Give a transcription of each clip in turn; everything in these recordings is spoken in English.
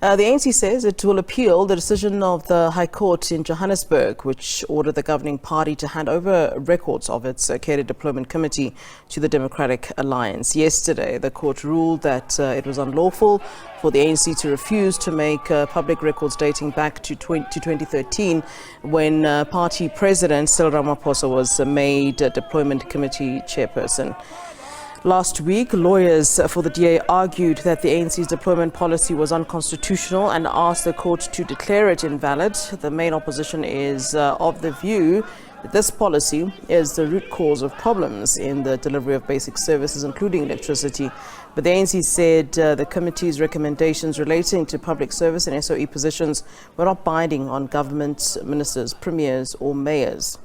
The ANC says it will appeal the decision of the High Court in Johannesburg, which ordered the governing party to hand over records of its Cadre Deployment Committee to the Democratic Alliance. Yesterday, the court ruled that it was unlawful for the ANC to refuse to make public records dating back to 2013, when party president Cyril Ramaphosa was made Deployment Committee chairperson. Last week, lawyers for the DA argued that the ANC's deployment policy was unconstitutional and asked the court to declare it invalid. The main opposition is of the view that this policy is the root cause of problems in the delivery of basic services, including electricity. But the ANC said the committee's recommendations relating to public service and SOE positions were not binding on government, ministers, premiers or mayors.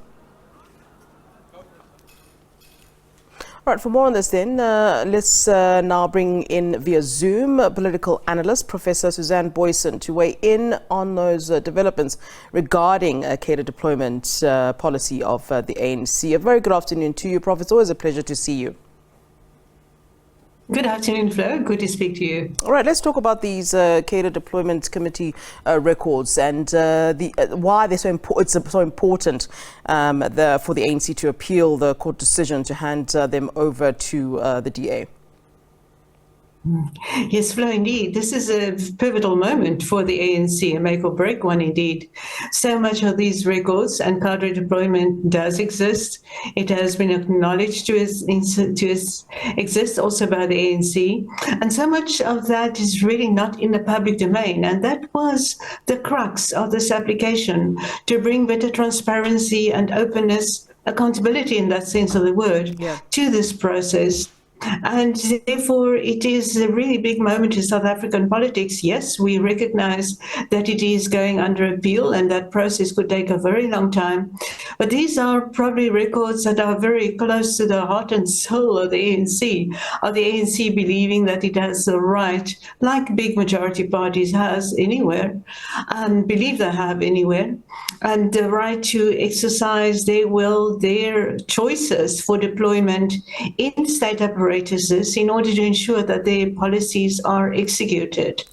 All right, for more on this then, let's now bring in via Zoom political analyst Professor Susan Booysen to weigh in on those developments regarding Cadre deployment policy of the ANC. A very good afternoon to you, Prof. It's always a pleasure to see you. Good afternoon, Flo. Good to speak to you. All right, let's talk about these Cadre Deployment Committee records and why they're so it's so important for the ANC to appeal the court decision to hand them over to the DA. Yes, Flo, indeed. This is a pivotal moment for the ANC, a make or break one indeed. So much of these records and cadre deployment does exist. It has been acknowledged to exist also by the ANC. And so much of that is really not in the public domain. And that was the crux of this application, to bring better transparency and openness, accountability in that sense of the word, to this process. And therefore, it is a really big moment in South African politics. Yes, we recognize that it is going under appeal and that process could take a very long time. But these are probably records that are very close to the heart and soul of the ANC believing that it has the right, like big majority parties has anywhere, and believe they have anywhere, and the right to exercise their will, their choices for deployment in state apparatus in order to ensure that their policies are executed.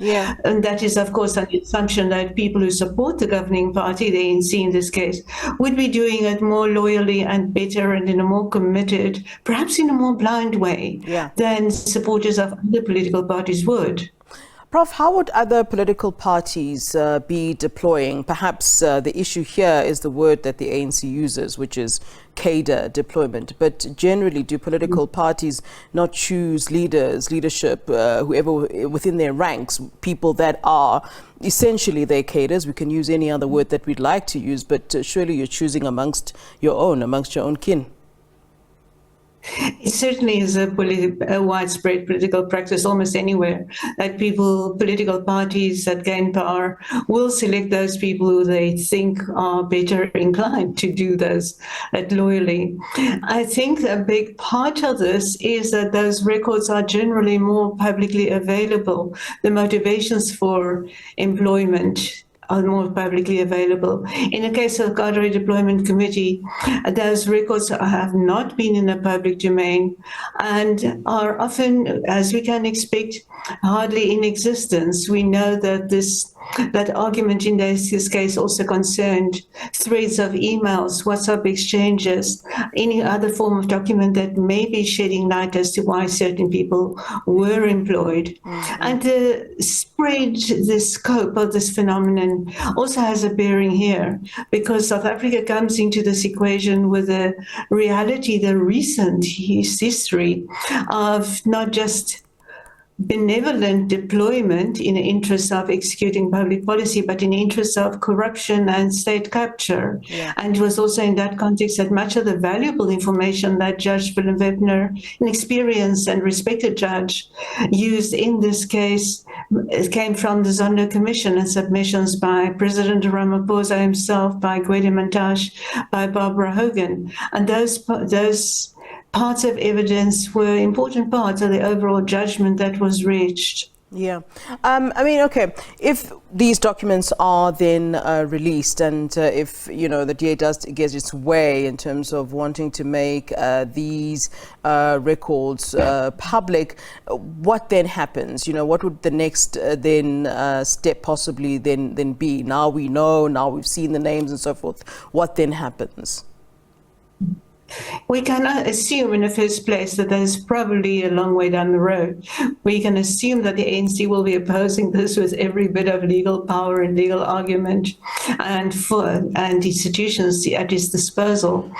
And that is, of course, an assumption that people who support the governing party, the ANC in this case, would be doing it more loyally and better and in a more committed, perhaps in a more blind way than supporters of other political parties would. Prof, how would other political parties be deploying? Perhaps the issue here is the word that the ANC uses, which is cadre deployment. But generally, do political parties not choose leadership, whoever within their ranks, people that are essentially their cadres? We can use any other word that we'd like to use, but surely you're choosing amongst your own kin. It certainly is a widespread political practice almost anywhere, that political parties that gain power will select those people who they think are better inclined to do those loyally. I think a big part of this is that those records are generally more publicly available. The motivations for employment are more publicly available. In the case of Cadre Deployment Committee, those records have not been in the public domain and are often, as we can expect, hardly in existence. We know that that argument in this case also concerned threads of emails, WhatsApp exchanges, any other form of document that may be shedding light as to why certain people were employed. And the scope of this phenomenon also has a bearing here, because South Africa comes into this equation with a reality, the recent history of not just benevolent deployment in the interest of executing public policy, but in the interest of corruption and state capture. And it was also in that context that much of the valuable information that Judge Willem Webner, an experienced and respected judge, used in this case came from the Zondo Commission and submissions by President Ramaphosa himself, by Gwede Mantashe, by Barbara Hogan. And those parts of evidence were important parts of the overall judgment that was reached. Yeah. I mean, okay, if these documents are then released and if, the DA does get its way in terms of wanting to make these records public, what then happens? What would the next step possibly then be? Now we know, now we've seen the names and so forth. What then happens? We cannot assume in the first place that there's probably a long way down the road. We can assume that the ANC will be opposing this with every bit of legal power and legal argument and institutions at its disposal.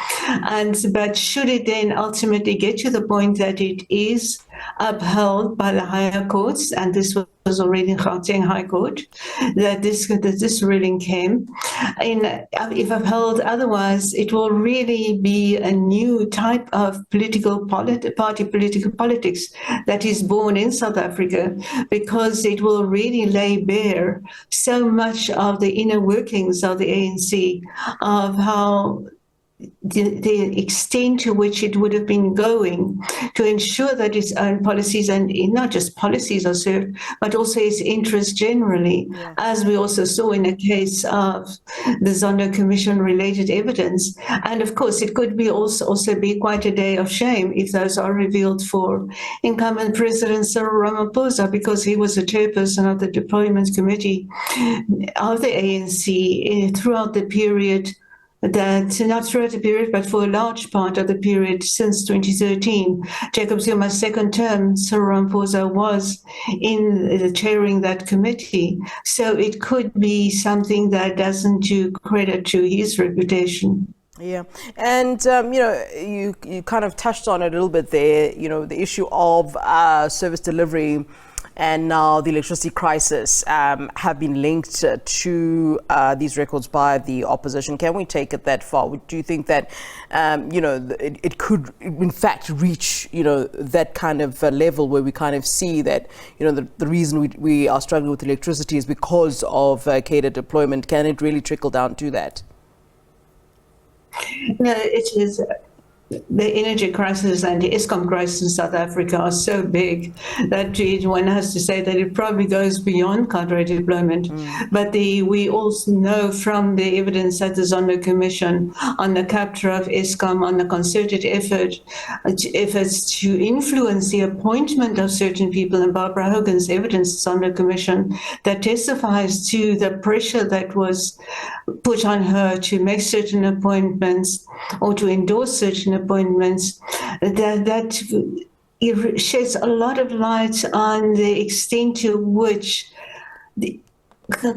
But should it then ultimately get to the point that it is upheld by the higher courts, and this was already in Gauteng High Court, that this ruling came. If upheld otherwise, it will really be a new type of political politics that is born in South Africa, because it will really lay bare so much of the inner workings of the ANC, of how the extent to which it would have been going to ensure that its own policies, and not just policies, are served, but also its interests generally, as we also saw in the case of the Zondo Commission related evidence. And of course, it could be also be quite a day of shame if those are revealed for incumbent President Cyril Ramaphosa, because he was the chairperson of the Deployment Committee of the ANC throughout the period not throughout the period, but for a large part of the period since 2013. Jacob Zuma's second term, Cyril Ramaphosa was chairing that committee. So it could be something that doesn't do credit to his reputation. Yeah, and you kind of touched on it a little bit there, the issue of service delivery and now the electricity crisis have been linked to these records by the opposition. Can we take it that far? Do you think that, it could, in fact, reach, that kind of level where we kind of see that, the reason we are struggling with electricity is because of cadre deployment? Can it really trickle down to that? No, it is. The energy crisis and the Eskom crisis in South Africa are so big that one has to say that it probably goes beyond cadre deployment. But we also know from the evidence at the Zondo Commission on the capture of Eskom, on the concerted efforts to influence the appointment of certain people, and Barbara Hogan's evidence at the Zondo Commission that testifies to the pressure that was put on her to make certain appointments or to endorse certain appointments, that it sheds a lot of light on the extent to which the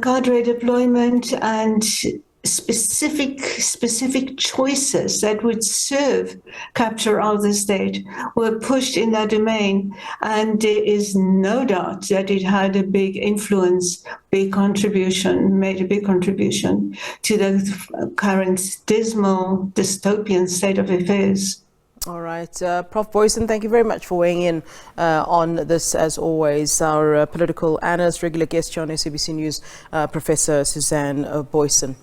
cadre deployment and specific choices that would serve capture of the state were pushed in that domain. And there is no doubt that it had a big influence, made a big contribution to the current dismal, dystopian state of affairs. All right. Prof. Booysen, thank you very much for weighing in on this, as always. Our political analyst, regular guest here on SABC News, Professor Susan Booysen.